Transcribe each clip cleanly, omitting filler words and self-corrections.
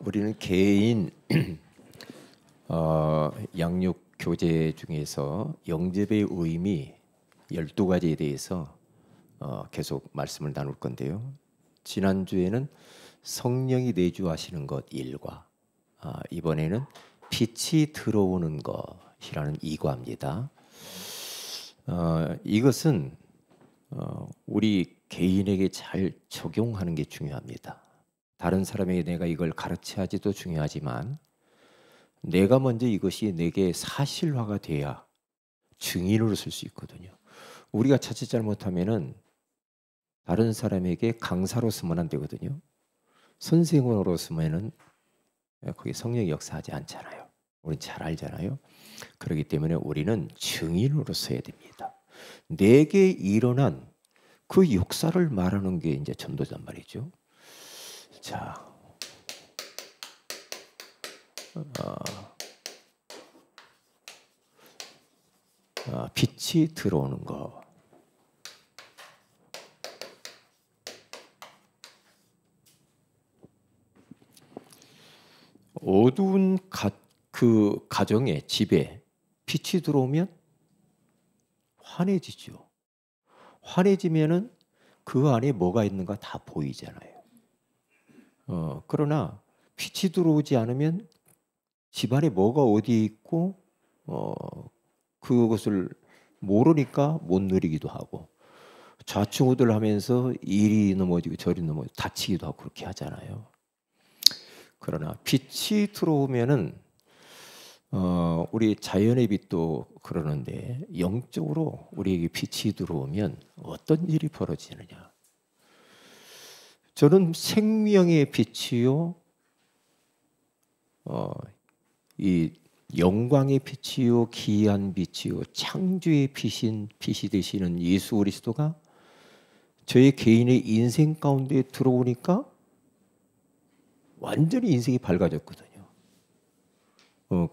우리는 개인 양육 교재 중에서 영접의 의미 12가지에 대해서 계속 말씀을 나눌 건데요. 지난주에는 성령이 내주하시는 것 1과 이번에는 빛이 들어오는 것이라는 2과입니다. 이것은 우리 개인에게 잘 적용하는 게 중요합니다. 다른 사람에게 내가 이걸 가르쳐야 하지도 중요하지만 내가 먼저 이것이 내게 사실화가 돼야 증인으로 쓸 수 있거든요. 우리가 자칫 잘못하면은 다른 사람에게 강사로 쓰면 안 되거든요. 선생으로 쓰면은 거기 성령이 역사하지 않잖아요. 우린 잘 알잖아요. 그렇기 때문에 우리는 증인으로 써야 됩니다. 내게 일어난 그 역사를 말하는 게 이제 전도단 말이죠. 자, 빛이 들어오는 거. 어두운 그 가정에 집에 빛이 들어오면 환해지죠. 환해지면은 그 안에 뭐가 있는가 다 보이잖아요. 그러나 빛이 들어오지 않으면 집안에 뭐가 어디 있고 그것을 모르니까 못 누리기도 하고 좌충우돌하면서 이리 넘어지고 저리 넘어지고 다치기도 하고 그렇게 하잖아요. 그러나 빛이 들어오면은 우리 자연의 빛도 그러는데 영적으로 우리에게 빛이 들어오면 어떤 일이 벌어지느냐? 저는 생명의 빛이요, 이 영광의 빛이요, 기이한 빛이요, 창조의 빛이 되시는 예수 그리스도가 저의 개인의 인생 가운데 들어오니까 완전히 인생이 밝아졌거든요.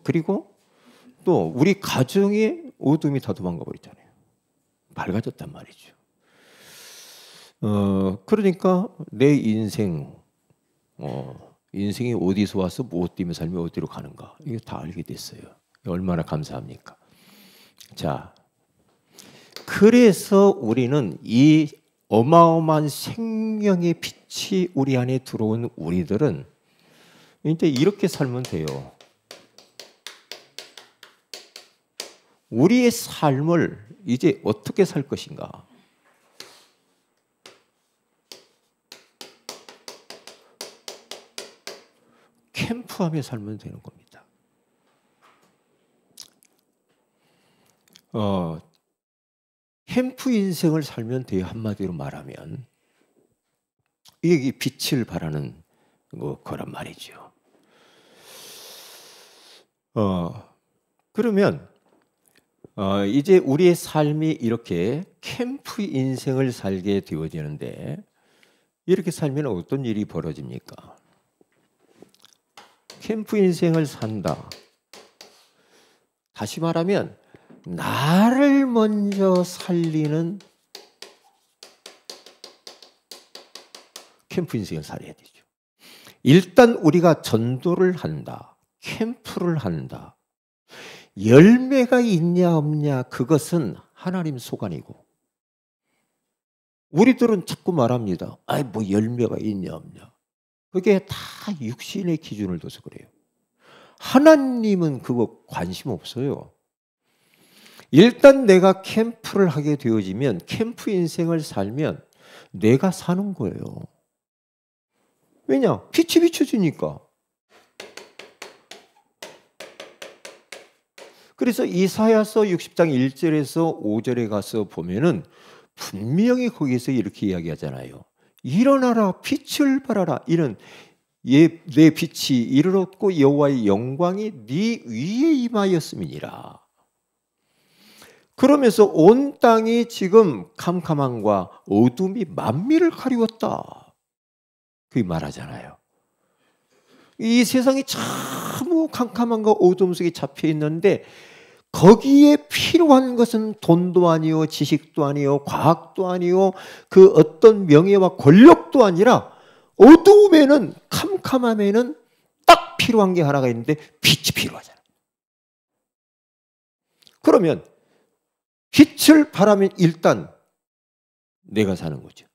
그리고 또 우리 가정에 어둠이 다 도망가 버렸잖아요. 밝아졌단 말이죠. 그러니까 내 인생, 인생이 어디서 와서 무엇 때문에 삶이 어디로 가는가 이거 다 알게 됐어요. 얼마나 감사합니까? 자, 그래서 우리는 이 어마어마한 생명의 빛이 우리 안에 들어온 우리들은 이제 이렇게 살면 돼요. 우리의 삶을 이제 어떻게 살 것인가? 캠프하며 살면 되는 겁니다. 캠프 인생을 살면 돼요. 한마디로 말하면 이게 빛을 발하는 거란 말이죠. 그러면 이제 우리의 삶이 이렇게 캠프 인생을 살게 되어지는데 이렇게 살면 어떤 일이 벌어집니까? 캠프 인생을 산다. 다시 말하면 나를 먼저 살리는 캠프 인생을 살아야 되죠. 일단 우리가 전도를 한다. 캠프를 한다. 열매가 있냐 없냐 그것은 하나님 소관이고 우리들은 자꾸 말합니다. 뭐 열매가 있냐 없냐. 그게 다 육신의 기준을 둬서 그래요. 하나님은 그거 관심 없어요. 일단 내가 캠프를 하게 되어지면 캠프 인생을 살면 내가 사는 거예요. 왜냐? 빛이 비춰지니까. 그래서 이사야서 60장 1절에서 5절에 가서 보면은 분명히 거기에서 이렇게 이야기하잖아요. 일어나라 빛을 발하라. 이는 내 빛이 이르렀고 여호와의 영광이 네 위에 임하였음이니라. 그러면서 온 땅이 지금 캄캄함과 어둠이 만민을 가리웠다. 그게 말하잖아요. 이 세상이 참 캄캄함과 어둠 속에 잡혀 있는데 거기에 필요한 것은 돈도 아니요, 지식도 아니요, 과학도 아니요, 그 어떤 명예와 권력도 아니라 어두움에는 캄캄함에는 딱 필요한 게 하나가 있는데 빛이 필요하잖아요. 그러면 빛을 바라면 일단 내가 사는 거죠.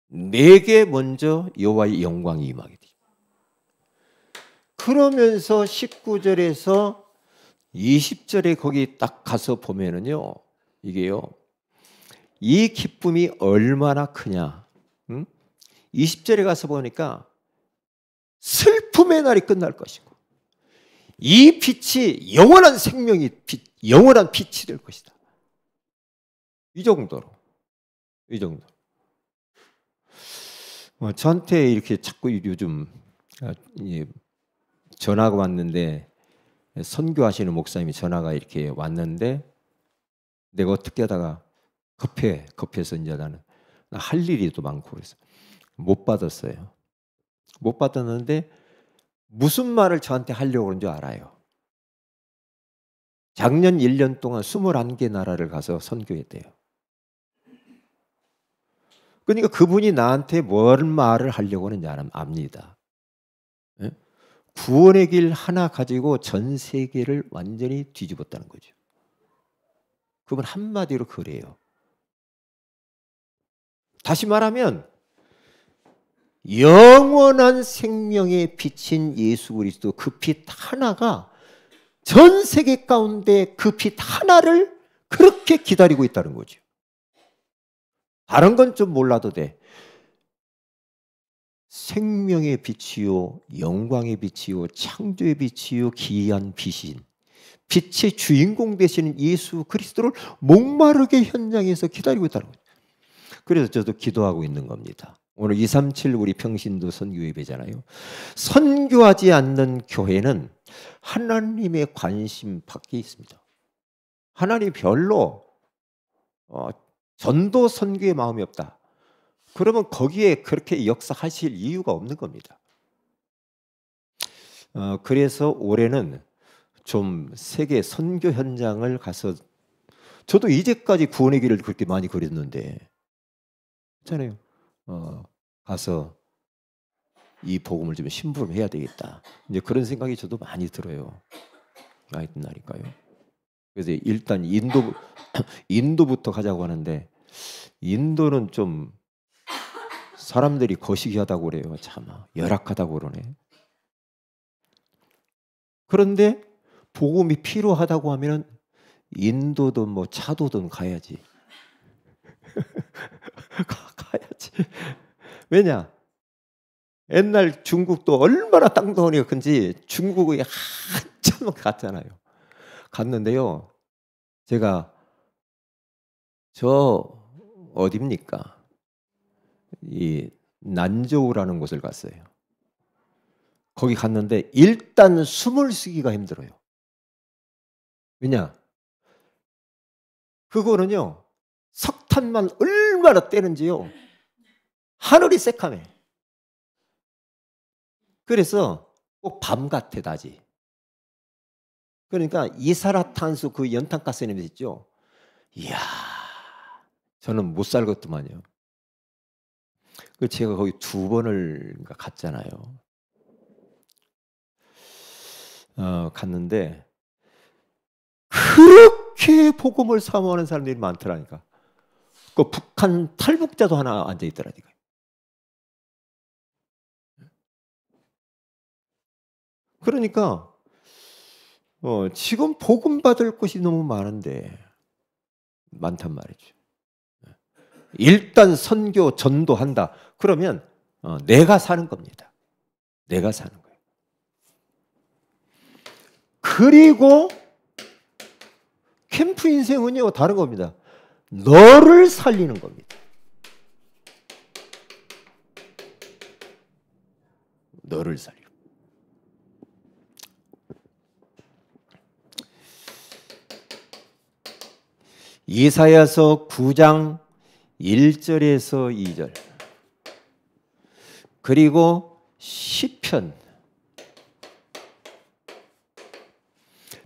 내게 먼저 여호와의 영광이 임하게 되죠. 그러면서 19절에서 20절에 거기 딱 가서 보면은요, 이게요, 이 기쁨이 얼마나 크냐. 20절에 가서 보니까 슬픔의 날이 끝날 것이고 이 빛이 영원한 생명이 영원한 빛이 될 것이다. 이 정도로. 저한테 이렇게 자꾸 요즘 전화가 왔는데, 선교하시는 목사님이 전화가 이렇게 왔는데, 내가 어떻게 하다가 급해서 이제 나는 할 일이 또 많고 그래서 못 받았어요. 못 받았는데 무슨 말을 저한테 하려고 그런 줄 알아요. 작년 1년 동안 21개 나라를 가서 선교했대요. 그러니까 그분이 나한테 뭔 말을 하려고 하는지 압니다. 예? 구원의 길 하나 가지고 전 세계를 완전히 뒤집었다는 거죠. 그분 한마디로 그래요. 다시 말하면 영원한 생명의 빛인 예수 그리스도, 그 빛 하나가 전 세계 가운데 그 빛 하나를 그렇게 기다리고 있다는 거죠. 다른 건 좀 몰라도 돼. 생명의 빛이요, 영광의 빛이요, 창조의 빛이요, 기이한 빛인 빛의 주인공 되시는 예수 그리스도를 목마르게 현장에서 기다리고 있다는 거죠. 그래서 저도 기도하고 있는 겁니다. 오늘 237 우리 평신도 선교 예배잖아요. 선교하지 않는 교회는 하나님의 관심 밖에 있습니다. 하나님 별로 전도 선교의 마음이 없다. 그러면 거기에 그렇게 역사하실 이유가 없는 겁니다. 그래서 올해는 좀 세계 선교 현장을 가서, 저도 이제까지 구원의 길을 그렇게 많이 걸었는데, 있잖아요. 가서 이 복음을 좀 심부름해야 되겠다. 이제 그런 생각이 저도 많이 들어요. 하여튼 날일까요? 그래서 일단 인도부터 가자고 하는데, 인도는 좀 사람들이 거시기하다고 그래요. 참 열악하다고 그러네. 그런데 복음이 필요하다고 하면 인도든 뭐 차도든 가야지. 가야지. 왜냐? 옛날 중국도 얼마나 땅덩어리가 큰지 중국에 한참 갔잖아요. 갔는데요, 제가 저 어딥니까? 이 난저우라는 곳을 갔어요. 거기 갔는데 일단 숨을 쉬기가 힘들어요. 왜냐? 그거는요, 석탄만 얼마나 떼는지요, 하늘이 새카매. 그래서 꼭 밤 같아, 낮이. 그러니까 이산화탄소 그 연탄가스 냄새 있죠? 이야, 저는 못 살겠더만요. 제가 거기 2번을 갔잖아요. 갔는데 그렇게 복음을 사모하는 사람들이 많더라니까. 그 북한 탈북자도 하나 앉아 있더라니까요. 그러니까 지금 복음 받을 곳이 너무 많단 말이죠. 일단 선교 전도한다. 그러면 내가 사는 겁니다. 내가 사는 거예요. 그리고 캠프 인생은요, 다른 겁니다. 너를 살리는 겁니다. 너를 살리는. 이사야서 9장 1절에서 2절, 그리고 시편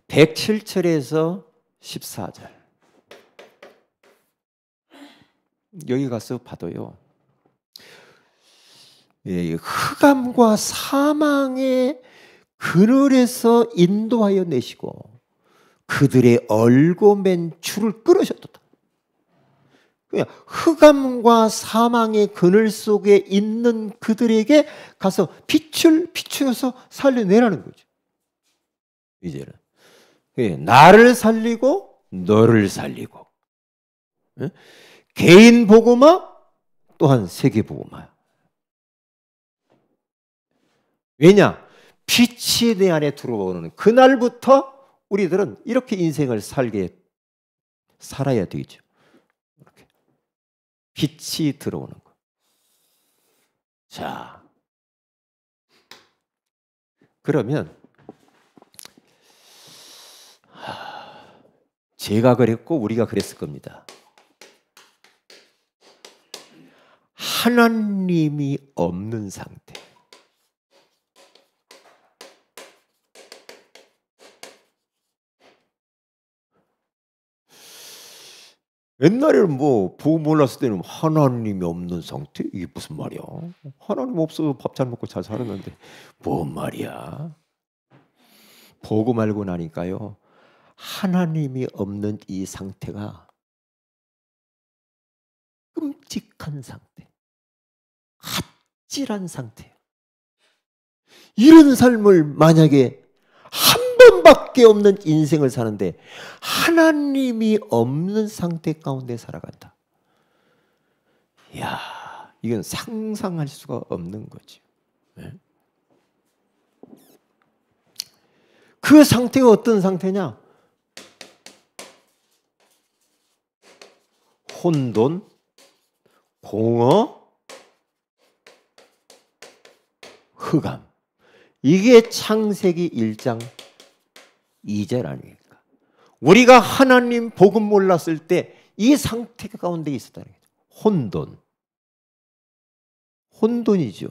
107절에서 14절, 여기 가서 봐도요, 예, 흑암과 사망의 그늘에서 인도하여 내시고 그들의 얼고맨 줄을 끊으셨다. 그냥 흑암과 사망의 그늘 속에 있는 그들에게 가서 빛을 비추어서 살려내라는 거죠. 이제는 나를 살리고 너를 살리고, 개인 복음화 또한 세계 복음화야. 왜냐? 빛이 내 안에 들어오는 그날부터 우리들은 이렇게 인생을 살아야 되죠. 이렇게. 빛이 들어오는 거. 자, 그러면 제가 그랬고 우리가 그랬을 겁니다. 하나님이 없는 상태. 옛날에는 뭐 복음 몰랐을 때는 하나님이 없는 상태? 이게 무슨 말이야? 하나님 없어도 밥 잘 먹고 잘 살았는데 뭔 말이야? 복음 알고 나니까요, 하나님이 없는 이 상태가 끔찍한 상태, 아찔한 상태예요. 이런 삶을 만약에 한 번밖에 없는 인생을 사는데 하나님이 없는 상태 가운데 살아간다. 이야, 이건 상상할 수가 없는 거죠. 네? 그 상태가 어떤 상태냐? 혼돈, 공허, 흑암. 이게 창세기 1장 2절 아닙니까? 우리가 하나님 복음 몰랐을 때 이 상태 가운데 있었다는 거죠. 혼돈. 혼돈이죠.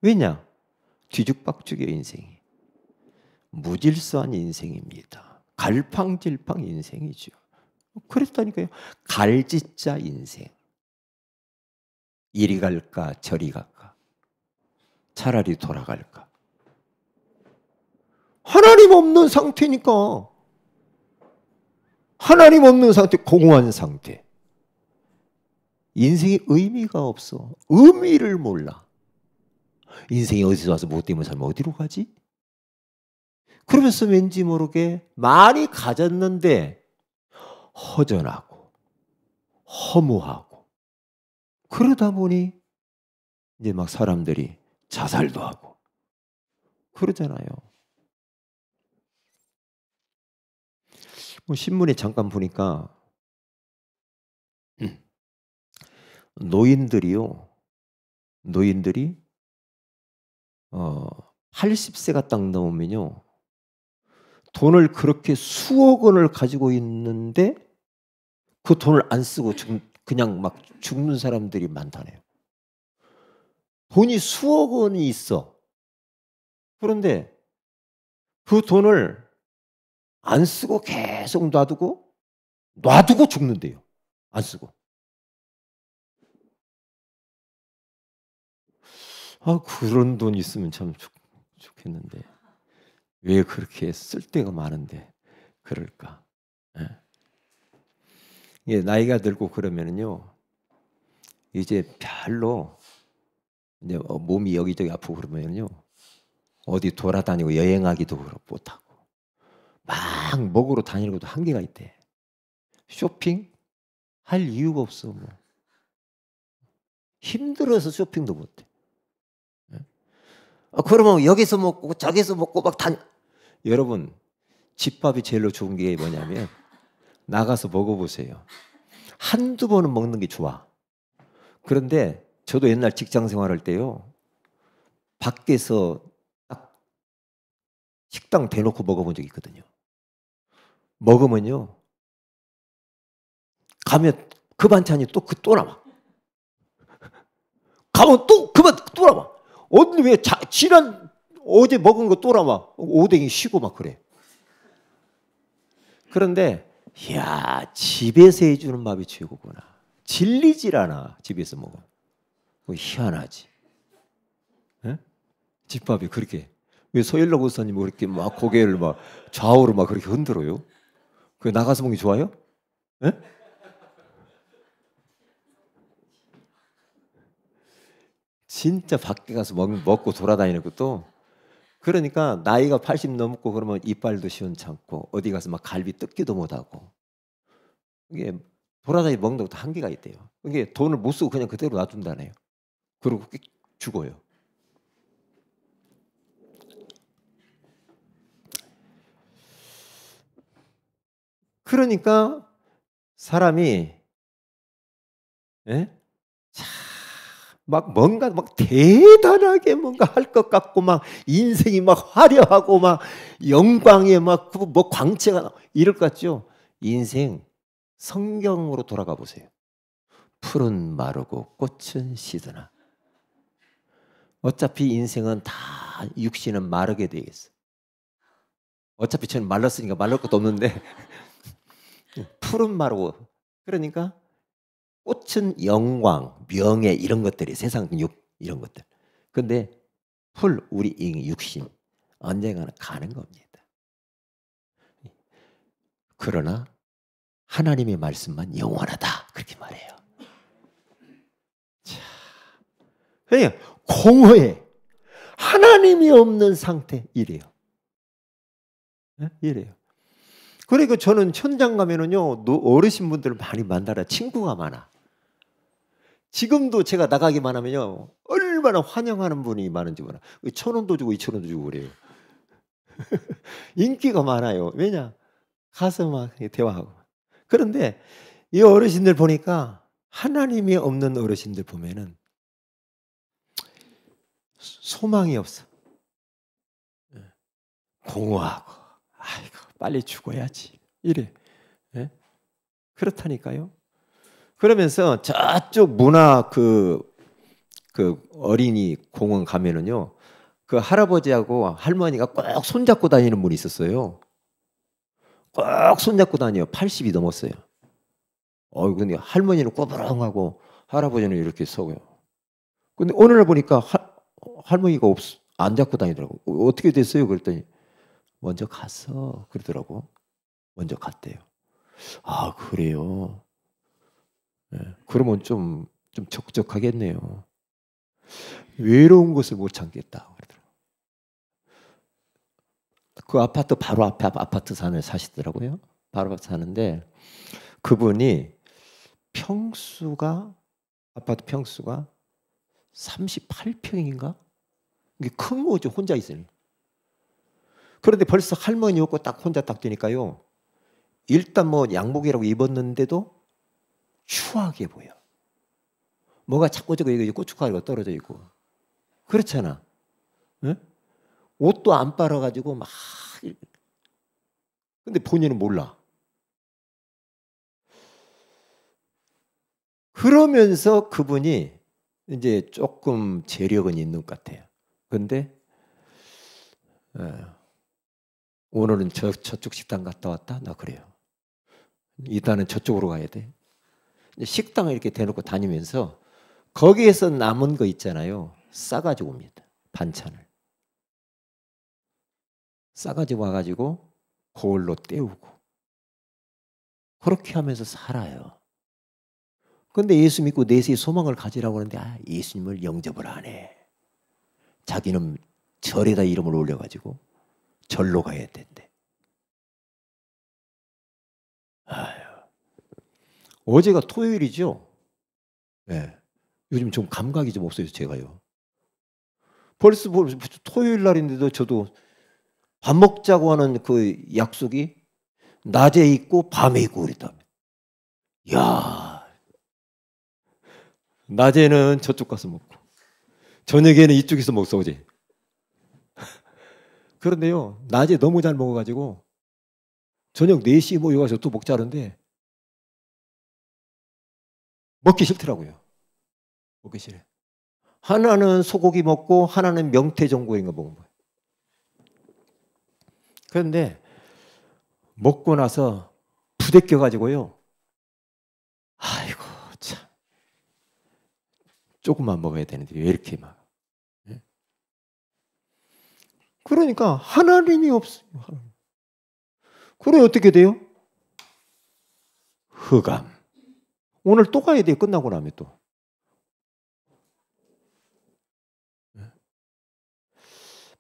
왜냐? 뒤죽박죽의 인생이. 무질서한 인생입니다. 갈팡질팡 인생이죠. 그랬다니까요. 갈짓자 인생. 이리 갈까 저리 갈까. 차라리 돌아갈까. 하나님 없는 상태니까. 하나님 없는 상태, 공허한 상태. 인생에 의미가 없어. 의미를 몰라. 인생이 어디서 와서 뭐 때문에 살면 어디로 가지? 그러면서 왠지 모르게 많이 가졌는데 허전하고 허무하고, 그러다 보니 이제 막 사람들이 자살도 하고 그러잖아요. 뭐 신문에 잠깐 보니까 노인들이 80세가 딱 넘으면요, 돈을 그렇게 수억 원을 가지고 있는데 그 돈을 안 쓰고 그냥 막 죽는 사람들이 많다네요. 돈이 수억 원이 있어. 그런데 그 돈을 안 쓰고 계속 놔두고 죽는데요. 안 쓰고. 아, 그런 돈 있으면 참 좋겠는데 왜 그렇게 쓸 데가 많은데 그럴까? 예, 나이가 들고 그러면은요, 이제 별로 이제 몸이 여기저기 아프고 그러면요, 어디 돌아다니고 여행하기도 못하고 막 먹으러 다니는 것도 한계가 있대. 쇼핑 할 이유가 없어. 뭐 힘들어서 쇼핑도 못해. 그러면 여기서 먹고 저기서 먹고 막 여러분, 집밥이 제일로 좋은 게 뭐냐면 나가서 먹어보세요. 한두 번은 먹는 게 좋아. 그런데 저도 옛날 직장 생활할 때요, 밖에서 딱 식당 대놓고 먹어본 적이 있거든요. 먹으면요, 가면 그 반찬이 또 남아. 가면 또 남아. 어디 왜 지난 어제 먹은 거 또 남아. 오뎅이 쉬고 막 그래. 그런데 이야, 집에서 해주는 밥이 최고구나. 질리질 않아. 집에서 먹어. 희한하지. 집밥이 그렇게. 왜 서일락 목사님 그렇게 막 고개를 막 좌우로 막 그렇게 흔들어요? 그 나가서 먹기 좋아요? 예? 진짜 밖에 가서 먹고 돌아다니는 것도 그러니까 나이가 80 넘고 그러면 이빨도 시원찮고 어디 가서 막 갈비 뜯기도 못하고 이게 돌아다니 먹는 것도 한계가 있대요. 이게 돈을 못 쓰고 그냥 그대로 놔둔다네요. 그리고 죽어요. 그러니까 사람이 예? 참 막 뭔가 막 대단하게 뭔가 할 것 같고 막 인생이 막 화려하고 막 영광에 막 뭐 광채가 이럴 것 같죠? 인생 성경으로 돌아가 보세요. 풀은 마르고 꽃은 시드나. 어차피 인생은 다 육신은 마르게 되겠어. 어차피 저는 말랐으니까 말랄 것도 없는데 풀은 마르고 그러니까 꽃은 영광, 명예 이런 것들이 세상 육 이런 것들. 근데 우리 육신 언젠가는 가는 겁니다. 그러나 하나님의 말씀만 영원하다 그렇게 말해요. 자, 그러니까 공허해. 하나님이 없는 상태 이래요. 이래요. 그러니까 저는 현장 가면은요 어르신분들을 많이 만나라 친구가 많아. 지금도 제가 나가기만 하면요 얼마나 환영하는 분이 많은지 몰라. 1,000원도 주고 2,000원도 주고 그래요. 인기가 많아요. 왜냐? 가서 막 대화하고. 그런데 이 어르신들 보니까 하나님이 없는 어르신들 보면은 소망이 없어. 공허하고 아이고 빨리 죽어야지 이래. 예? 그렇다니까요. 그러면서 저쪽 문화 그 어린이 공원 가면은요 그 할아버지하고 할머니가 꼭 손잡고 다니는 분이 있었어요. 꼭 손잡고 다녀요. 80이 넘었어요. 근데 할머니는 꼬부랑하고 할아버지는 이렇게 서고요. 근데 어느 날 보니까 할머니가 안 잡고 다니더라고. 어떻게 됐어요? 그랬더니 먼저 갔어. 그러더라고. 먼저 갔대요. 아 그래요. 네. 그러면 좀 적적하겠네요. 외로운 것을 못 참겠다. 그러더라고. 그 아파트 바로 앞에 아파트 사시더라고요. 바로 앞에 사는데 그분이 아파트 평수가 38평인가? 이게 큰 거죠. 혼자 있으니. 그런데 벌써 할머니 없고 딱 혼자 딱 되니까요. 일단 뭐 양복이라고 입었는데도 추하게 보여. 뭐가 자꾸 저기 고춧가루가 떨어져 있고. 그렇잖아. 네? 옷도 안 빨아가지고 막. 근데 본인은 몰라. 그러면서 그분이 이제 조금 재력은 있는 것 같아요. 근데 오늘은 저쪽 식당 갔다 왔다? 나 그래요. 이따는 저쪽으로 가야 돼. 식당을 이렇게 대놓고 다니면서 거기에서 남은 거 있잖아요. 싸가지고 옵니다. 반찬을. 싸가지고 와가지고 거울로 때우고. 그렇게 하면서 살아요. 근데 예수 믿고 내세의 소망을 가지라고 하는데 예수님을 영접을 안 해. 자기는 절에다 이름을 올려가지고 절로 가야 된대. 아유. 어제가 토요일이죠? 네. 요즘 좀 감각이 좀 없어요, 제가요. 벌써 토요일 날인데도 저도 밥 먹자고 하는 그 약속이 낮에 있고 밤에 있고 그랬다며. 야, 낮에는 저쪽 가서 먹고 저녁에는 이쪽에서 먹어 어제. 그런데요, 낮에 너무 잘 먹어가지고 저녁 4시에 모여가서 또 먹자는데 먹기 싫더라고요. 먹기 싫어. 하나는 소고기 먹고 하나는 명태전골인가 먹은 거예요. 그런데 먹고 나서 부대껴가지고요. 아이고 참 조금만 먹어야 되는데 왜 이렇게 막. 예? 그러니까 하나님이 없어요. 그래 어떻게 돼요? 흑암. 오늘 또 가야 돼요. 끝나고 나면 또.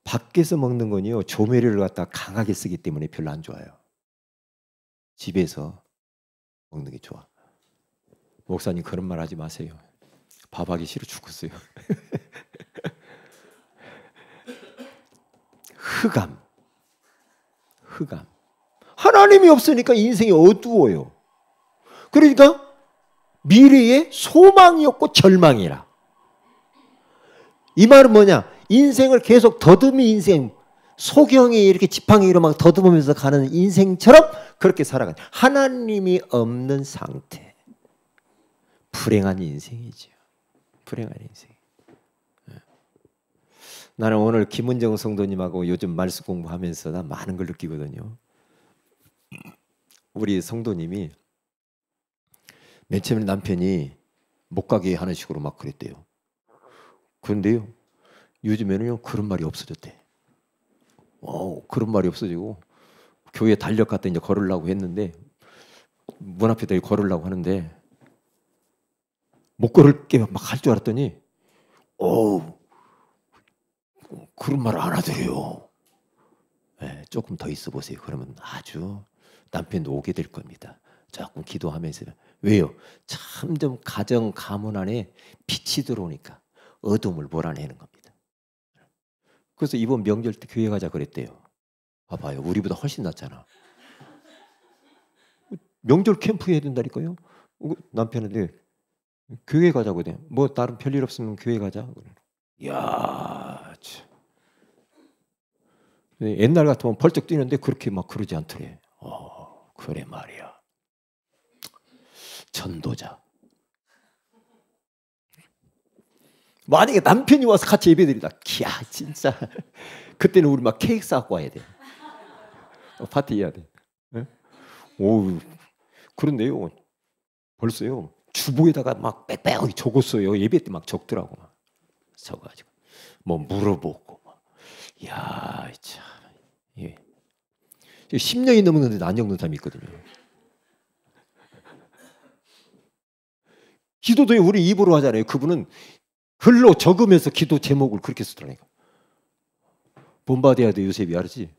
밖에서 먹는 건요, 조미료를 갖다 강하게 쓰기 때문에 별로 안 좋아요. 집에서 먹는 게 좋아. 목사님 그런 말 하지 마세요. 밥하기 싫어 죽겠어요. 흑암. 흑암. 하나님이 없으니까 인생이 어두워요. 그러니까 미래에 소망이 없고 절망이라. 이 말은 뭐냐? 인생을 계속 더듬이 인생, 소경이 이렇게 지팡이로 막 더듬으면서 가는 인생처럼 그렇게 살아가는 하나님이 없는 상태. 불행한 인생이죠. 불행한 인생. 나는 오늘 김은정 성도님하고 요즘 말씀 공부하면서 나 많은 걸 느끼거든요. 우리 성도님이 맨 처음에 남편이 못 가게 하는 식으로 막 그랬대요. 그런데요, 요즘에는요 그런 말이 없어졌대. 그런 말이 없어지고 교회 달력갔다 이제 걸으려고 했는데 문 앞에다 걸으려고 하는데 못 걸을 게 막 할 줄 알았더니 그런 말 안 하더래요. 네, 조금 더 있어 보세요. 그러면 아주 남편도 오게 될 겁니다. 조금 기도하면서. 왜요? 점점 가정 가문 안에 빛이 들어오니까 어둠을 몰아내는 겁니다. 그래서 이번 명절 때 교회 가자 그랬대요. 봐봐요. 우리보다 훨씬 낫잖아. 명절 캠프 해야 된다니까요. 남편한테 교회 가자고 돼. 뭐 다른 별일 없으면 교회 가자. 이야, 참. 옛날 같으면 벌쩍 뛰는데 그렇게 막 그러지 않더래. 그래 말이야. 전도자. 만약에 남편이 와서 같이 예배드리다. 이야, 진짜. 그때는 우리 막 케이크 싸고 와야 돼. 파티 해야 돼. 네? 그런데요. 벌써요. 주보에다가 막 빽빽하게 적었어요. 예배 때 막 적더라고. 적어가지고. 뭐 물어보고. 이야, 참. 예. 10년이 넘었는데 안 적는 사람이 있거든요. 기도도 우리 입으로 하잖아요. 그분은 글로 적으면서 기도 제목을 그렇게 쓰더라니까. 본받아야 돼, 요셉이 알지?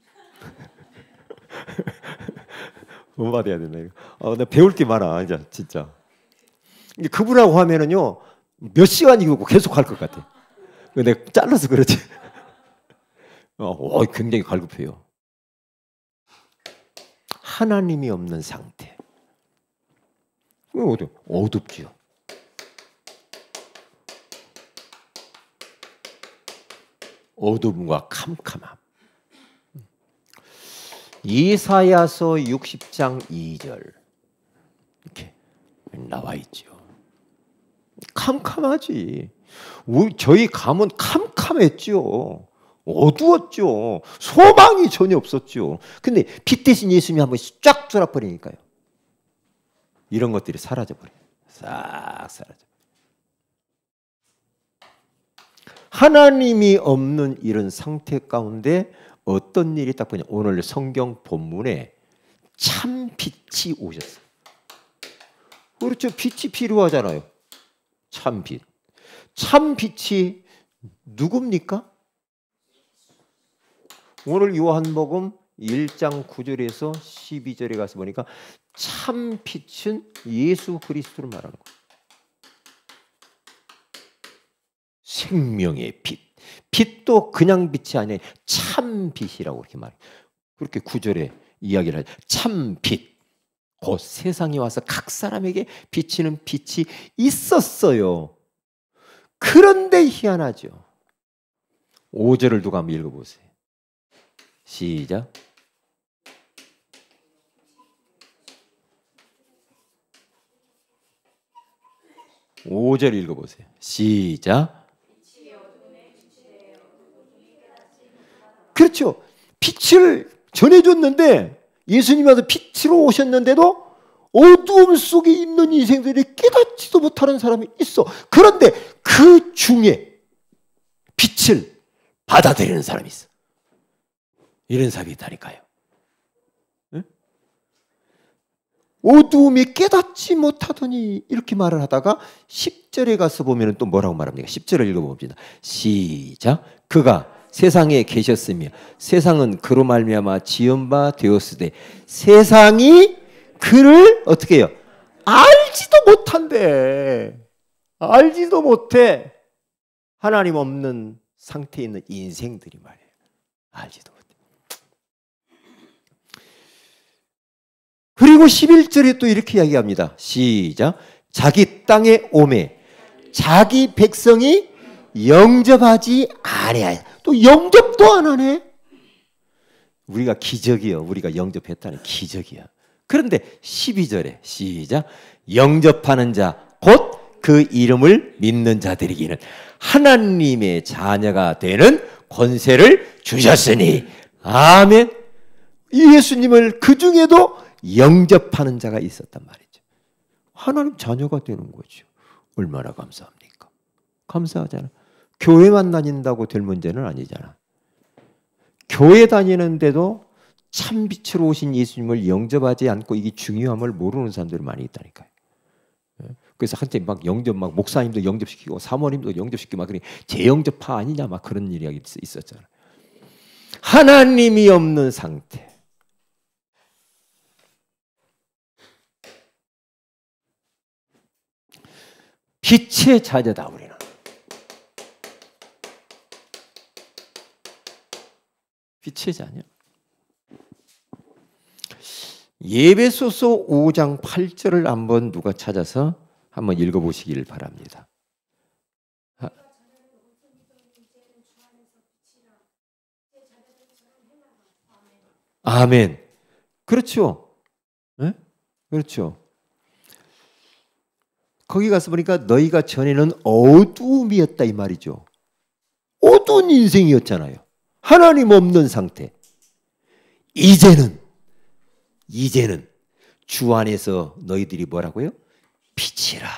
본받아야 된다. 나 배울 게 많아, 이제 진짜. 그분하고 하면은요, 몇 시간 이고 계속 할 것 같아. 내가 잘라서 그렇지. 굉장히 갈급해요. 하나님이 없는 상태. 어둡지요. 어둠과 캄캄함. 이사야서 60장 2절 이렇게 나와 있죠. 캄캄하지. 저희 가문 캄캄했죠. 어두웠죠. 소망이 전혀 없었죠. 근데 빛 대신 예수님이 한번 쫙 뚫어버리니까요. 이런 것들이 사라져버려요. 싹 사라져. 하나님이 없는 이런 상태 가운데 어떤 일이 딱 보냐. 오늘 성경 본문에 참 빛이 오셨어요. 그렇죠. 빛이 필요하잖아요. 참 빛. 참 빛이 누굽니까? 오늘 요한복음 1장 9절에서 12절에 가서 보니까 참 빛은 예수 그리스도를 말하는 거예요. 생명의 빛. 빛도 그냥 빛이 아니라 참 빛이라고 그렇게 말해요. 그렇게 9절에 이야기를 하죠. 참 빛. 곧 세상에 와서 각 사람에게 비치는 빛이 있었어요. 그런데 희한하죠. 5절을 누가 한번 읽어보세요. 시작. (5절) 읽어보세요. 시작. 그렇죠. 빛을 전해줬는데 예수님이 와서 빛으로 오셨는데도 어두움 속에 있는 인생들이 깨닫지도 못하는 사람이 있어. 그런데 그 중에 빛을 받아들이는 사람이 있어. 이런 사람이 있다니까요. 네? 어두움이 깨닫지 못하더니 이렇게 말을 하다가 10절에 가서 보면 또 뭐라고 말합니까? 10절을 읽어봅니다. 시작. 그가 세상에 계셨으며 세상은 그로 말미암아 지은 바 되었으되 세상이 그를 어떻게 해요? 알지도 못한대. 알지도 못해. 하나님 없는 상태에 있는 인생들이 말이에요. 알지도 못해. 그리고 11절에 또 이렇게 이야기합니다. 시작. 자기 땅에 오매 자기 백성이 영접하지 아니하여. 또 영접도 안 하네. 우리가 기적이요. 우리가 영접했다는 기적이야. 그런데 12절에 시작. 영접하는 자 곧 그 이름을 믿는 자들에게는 하나님의 자녀가 되는 권세를 주셨으니. 아멘. 이 예수님을 그 중에도 영접하는 자가 있었단 말이죠. 하나님 자녀가 되는 거죠. 얼마나 감사합니까? 감사하잖아. 교회만 다닌다고 될 문제는 아니잖아. 교회 다니는데도 참 빛으로 오신 예수님을 영접하지 않고 이게 중요함을 모르는 사람들이 많이 있다니까요. 그래서 한때 막 영접, 막 목사님도 영접시키고 사모님도 영접시키고 막 그래 재영접파 아니냐 막 그런 일이 있었잖아. 하나님이 없는 상태. 빛의 자녀다 우리는. 빛의 자녀. 예배소서 5장 8절을 한번 누가 찾아서 한번 읽어보시기를 바랍니다. 아멘. 그렇죠. 네? 그렇죠. 거기 가서 보니까 너희가 전에는 어두움이었다 이 말이죠. 어두운 인생이었잖아요. 하나님 없는 상태. 이제는 주 안에서 너희들이 뭐라고요? 빛이라.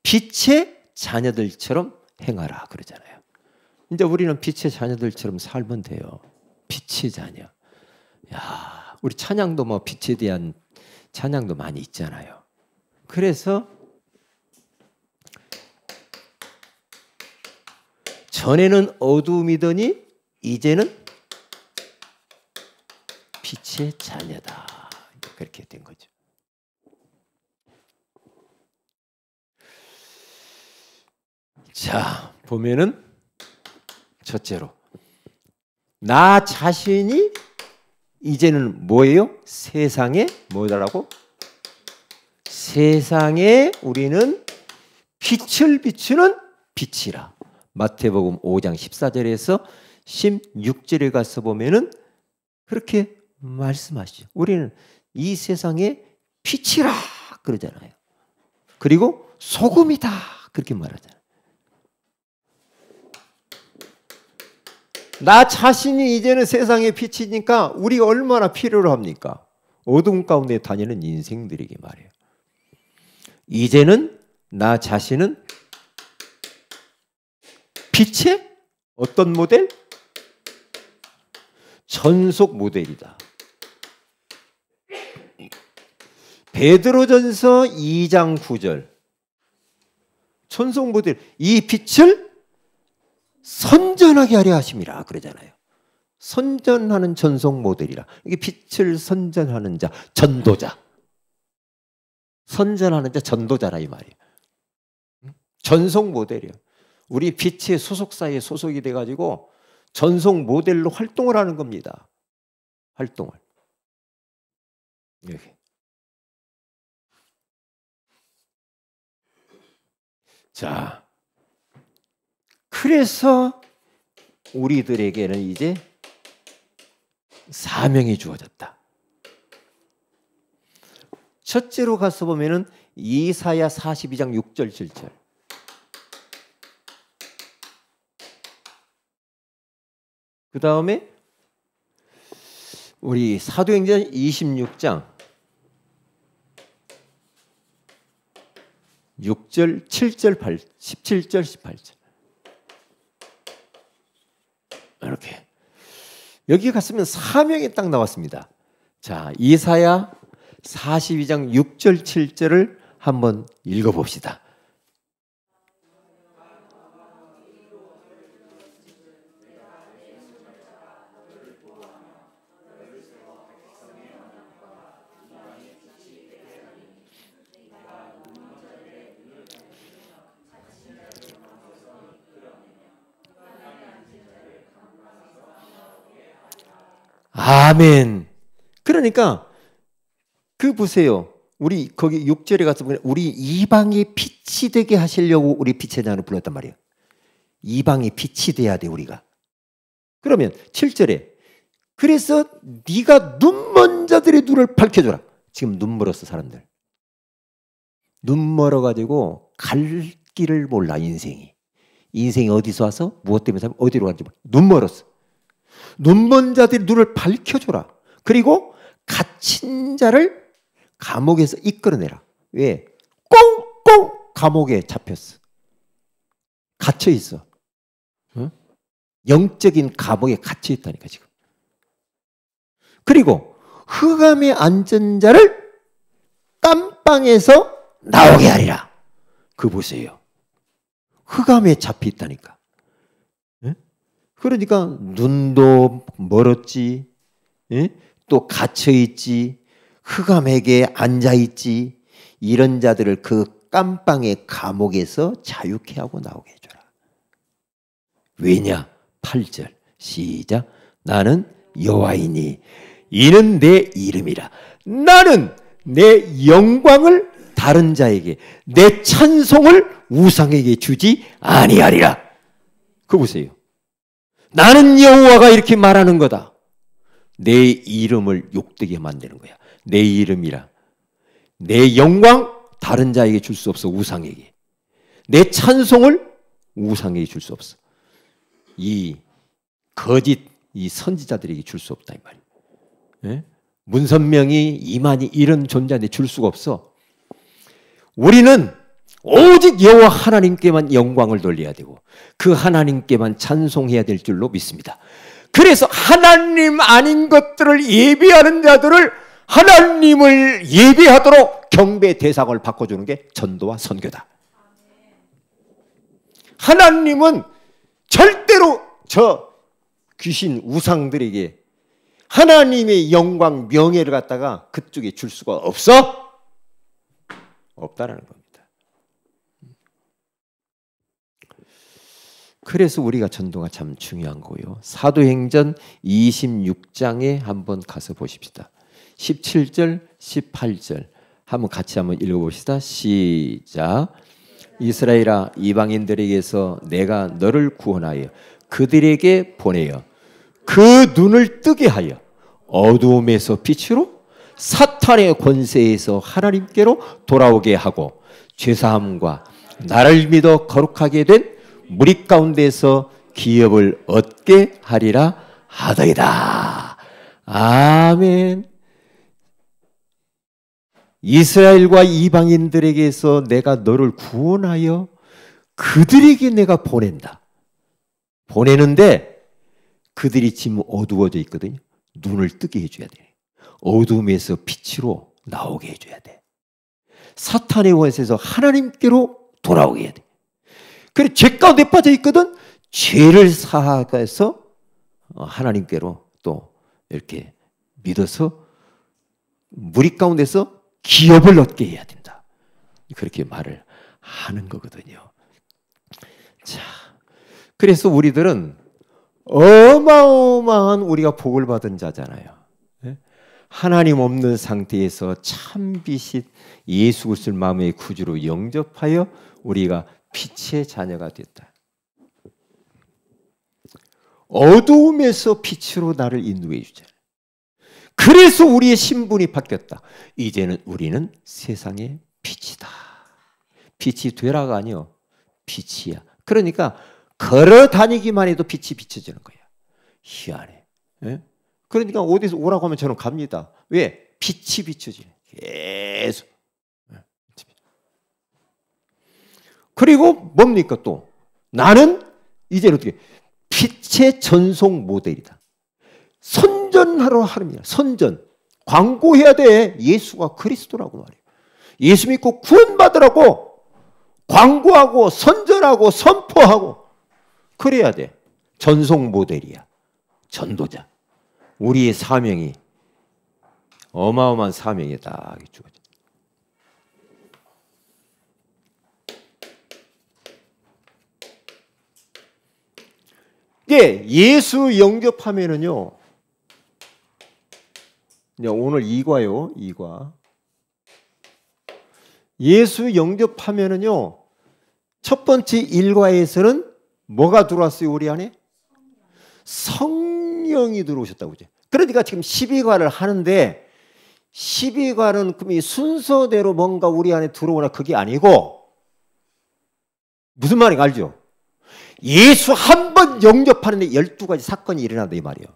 빛의 자녀들처럼 행하라 그러잖아요. 이제 우리는 빛의 자녀들처럼 살면 돼요. 빛의 자녀. 야, 우리 찬양도 뭐 빛에 대한 찬양도 많이 있잖아요. 그래서 전에는 어두움이더니 이제는 빛의 자녀다. 그렇게 된 거죠. 자, 보면은 첫째로 나 자신이 이제는 뭐예요? 세상에 뭐라고? 세상에 우리는 빛을 비추는 빛이라. 마태복음 5장 14절에서 16절에 가서 보면은 그렇게 말씀하시죠. 우리는 이 세상에 빛이라 그러잖아요. 그리고 소금이다 그렇게 말하잖아요. 나 자신이 이제는 세상의 빛이니까 우리가 얼마나 필요로 합니까? 어두운 가운데 다니는 인생들에게 말이에요. 이제는 나 자신은 빛의 어떤 모델? 전속 모델이다. 베드로전서 2장 9절. 전속 모델. 이 빛을 선전하게 하려 하심이라 그러잖아요. 선전하는 전속 모델이라. 이게 빛을 선전하는 자, 전도자. 선전하는 자, 전도자라 이 말이에요. 전속 모델이에요. 우리 빛의 소속사에 소속이 돼가지고 전속 모델로 활동을 하는 겁니다. 활동을. 이렇게. 자, 그래서 우리들에게는 이제 사명이 주어졌다. 첫째로 가서 보면은 이사야 42장 6절 7절. 그 다음에 우리 사도행전 26장 6절, 7절, 8, 17절, 18절. 이렇게 여기 갔으면 사명이 딱 나왔습니다. 자, 이사야 42장 6절 7절을 한번 읽어봅시다. 아멘. 그러니까 그 보세요. 우리 거기 6절에 가서 보면 우리 이방이 빛이 되게 하시려고 우리 빛의 자녀를 불렀단 말이에요. 이방이 빛이 돼야 돼 우리가. 그러면 7절에 그래서 네가 눈먼 자들의 눈을 밝혀줘라. 지금 눈 멀었어 사람들. 눈 멀어가지고 갈 길을 몰라 인생이. 인생이 어디서 와서 무엇 때문에 살면 어디로 가는지 몰라. 눈 멀었어. 눈먼 자들의 눈을 밝혀줘라. 그리고 갇힌 자를 감옥에서 이끌어내라. 왜? 꽁꽁 감옥에 잡혔어. 갇혀 있어. 응? 영적인 감옥에 갇혀 있다니까 지금. 그리고 흑암에 앉은 자를 깜빵에서 나오게 하리라. 그 보세요. 흑암에 잡혀 있다니까. 응? 그러니까 눈도 멀었지, 응? 또 갇혀 있지, 흑암에게 앉아 있지. 이런 자들을 그 깜빵의 감옥에서 자유케 하고 나오게 해줘라. 왜냐? 8절 시작. 나는 여호와이니 이는 내 이름이라. 나는 내 영광을 다른 자에게, 내 찬송을 우상에게 주지 아니하리라. 그거 보세요. 나는 여호와가 이렇게 말하는 거다. 내 이름을 욕되게 만드는 거야. 내 이름이라. 내 영광 다른 자에게 줄 수 없어. 우상에게. 내 찬송을 우상에게 줄 수 없어. 이 거짓 이 선지자들에게 줄 수 없다 이 말이야. 예? 문선명이 이만희 이런 존재한테 줄 수가 없어. 우리는 오직 여호와 하나님께만 영광을 돌려야 되고 그 하나님께만 찬송해야 될 줄로 믿습니다. 그래서 하나님 아닌 것들을 예배하는 자들을 하나님을 예배하도록 경배 대상을 바꿔주는 게 전도와 선교다. 하나님은 절대로 저 귀신 우상들에게 하나님의 영광 명예를 갖다가 그쪽에 줄 수가 없어? 없다라는 겁니다. 그래서 우리가 전도가 참 중요한 거예요. 사도행전 26장에 한번 가서 보십시다. 17절, 18절 한번 같이 한번 읽어봅시다. 시작. 이스라엘아, 이방인들에게서 내가 너를 구원하여 그들에게 보내어 그 눈을 뜨게 하여 어두움에서 빛으로 사탄의 권세에서 하나님께로 돌아오게 하고 죄사함과 나를 믿어 거룩하게 된 무리 가운데서 기업을 얻게 하리라 하더이다. 아멘. 이스라엘과 이방인들에게서 내가 너를 구원하여 그들에게 내가 보낸다. 보내는데 그들이 지금 어두워져 있거든요. 눈을 뜨게 해줘야 돼. 어둠에서 빛으로 나오게 해줘야 돼. 사탄의 원세에서 하나님께로 돌아오게 해야 돼. 그래 죄 가운데 빠져 있거든. 죄를 사하해서 하나님께로 또 이렇게 믿어서 무리 가운데서 기업을 얻게 해야 된다. 그렇게 말을 하는 거거든요. 자, 그래서 우리들은 어마어마한 우리가 복을 받은 자잖아요. 하나님 없는 상태에서 참 빛이 예수 그리스도를 마음의 구주로 영접하여 우리가 빛의 자녀가 됐다. 어두움에서 빛으로 나를 인도해 주잖아요. 그래서 우리의 신분이 바뀌었다. 이제는 우리는 세상의 빛이다. 빛이 되라가 아니요. 빛이야. 그러니까 걸어 다니기만 해도 빛이 비춰지는 거야. 희한해. 예? 그러니까 어디서 오라고 하면 저는 갑니다. 왜? 빛이 비춰지네. 계속. 그리고 뭡니까 또? 나는 이제는 어떻게? 빛의 전속 모델이다. 선전하러 하느냐. 선전. 광고해야 돼. 예수가 그리스도라고 말이에요. 예수 믿고 구원받으라고 광고하고 선전하고 선포하고 그래야 돼. 전송 모델이야. 전도자. 우리의 사명이 어마어마한 사명이다. 예, 예수 영접하면은요. 오늘 2과요. 2과. 예수 영접하면은요. 첫 번째 1과에서는 뭐가 들어왔어요, 우리 안에? 성령이 들어오셨다고 그죠? 그러니까 지금 12과를 하는데 12과는 그럼 이 순서대로 뭔가 우리 안에 들어오나 그게 아니고 무슨 말인가 알죠? 예수 한 번 영접하는데 12가지 사건이 일어난다 이 말이에요.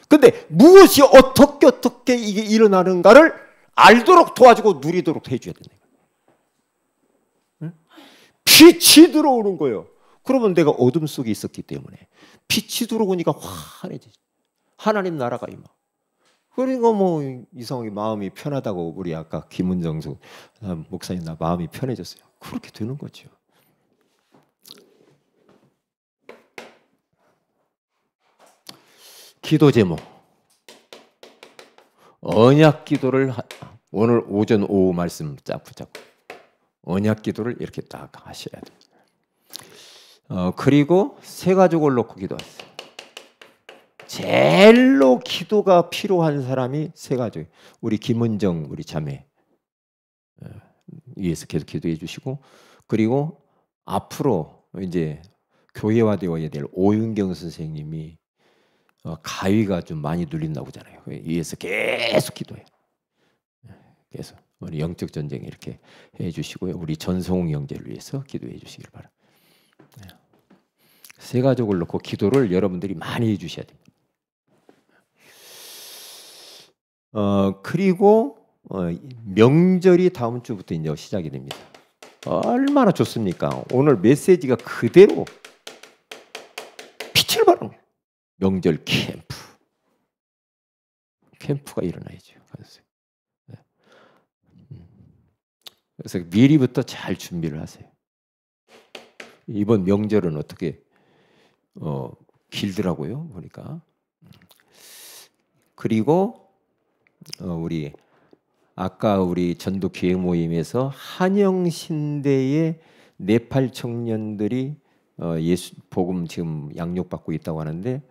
근데 무엇이 어떻게 이게 일어나는가를 알도록 도와주고 누리도록 해줘야 된다. 빛이 들어오는 거예요. 그러면 내가 어둠 속에 있었기 때문에 빛이 들어오니까 환해지죠. 하나님 나라가 임하. 그러니까 뭐 이상하게 마음이 편하다고 우리 아까 김은정 목사님 나 마음이 편해졌어요. 그렇게 되는 거죠. 기도 제목. 언약 기도를 오늘 오전 오후 말씀 쫙 붙잡고 언약 기도를 이렇게 딱 하셔야 돼요. 그리고 세 가족을 놓고 기도하세요. 제일로 기도가 필요한 사람이 세 가족. 우리 김은정 우리 자매 위에서 계속 기도해 주시고 그리고 앞으로 이제 교회화되어야 될 오윤경 선생님이 가위가 좀 많이 눌린다고 하잖아요. 위에서 계속 기도해요. 계속 우리 영적 전쟁 이렇게 해주시고요. 우리 전성웅 형제를 위해서 기도해 주시길 바랍니다. 세 가족을 놓고 기도를 여러분들이 많이 해주셔야 됩니다. 그리고 명절이 다음 주부터 이제 시작이 됩니다. 얼마나 좋습니까? 오늘 메시지가 그대로 빛을 발하는 거예요. 명절 캠프가 일어나야죠. 그래서 미리부터 잘 준비를 하세요. 이번 명절은 어떻게 길더라고요 보니까. 그리고 우리 아까 우리 전도 기획 모임에서 한영신대의 네팔 청년들이 예수 복음 지금 양육받고 있다고 하는데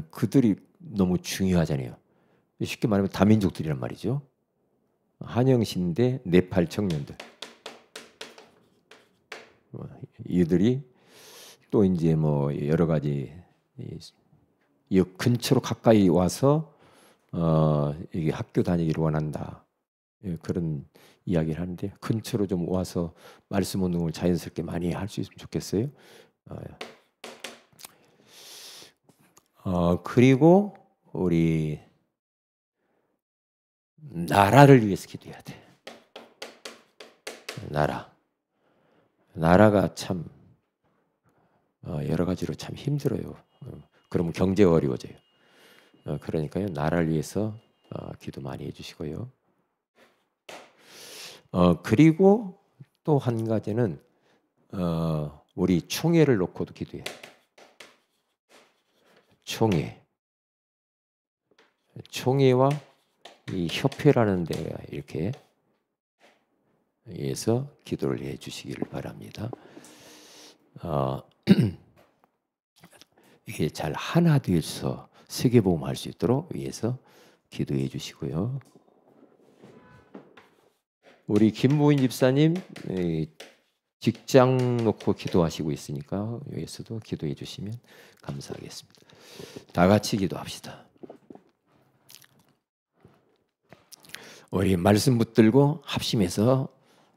그들이 너무 중요하잖아요. 쉽게 말하면 다민족들이란 말이죠. 한영신대 네팔 청년들. 이들이 또 이제 뭐 여러 가지 이 근처로 가까이 와서 이게 학교 다니기를 원한다. 그런 이야기를 하는데 근처로 좀 와서 말씀 운동을 자연스럽게 많이 할 수 있으면 좋겠어요. 그리고 우리 나라를 위해서 기도해야 돼. 나라가 참 여러 가지로 참 힘들어요. 그러면 경제가 어려워져요. 그러니까요 나라를 위해서 기도 많이 해주시고요. 그리고 또 한 가지는 우리 총회를 놓고도 기도해요. 총회와 이 협회라는 데가 이렇게 위해서 기도를 해주시기를 바랍니다. 이게 잘 하나 되어서 세계복음할 수 있도록 위해서 기도해 주시고요. 우리 김무인 집사님 직장 놓고 기도하시고 있으니까 위에서도 기도해 주시면 감사하겠습니다. 다 같이 기도합시다. 우리 말씀 붙들고 합심해서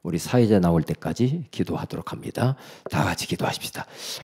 우리 사회자 나올 때까지 기도하도록 합니다. 다 같이 기도하십시다.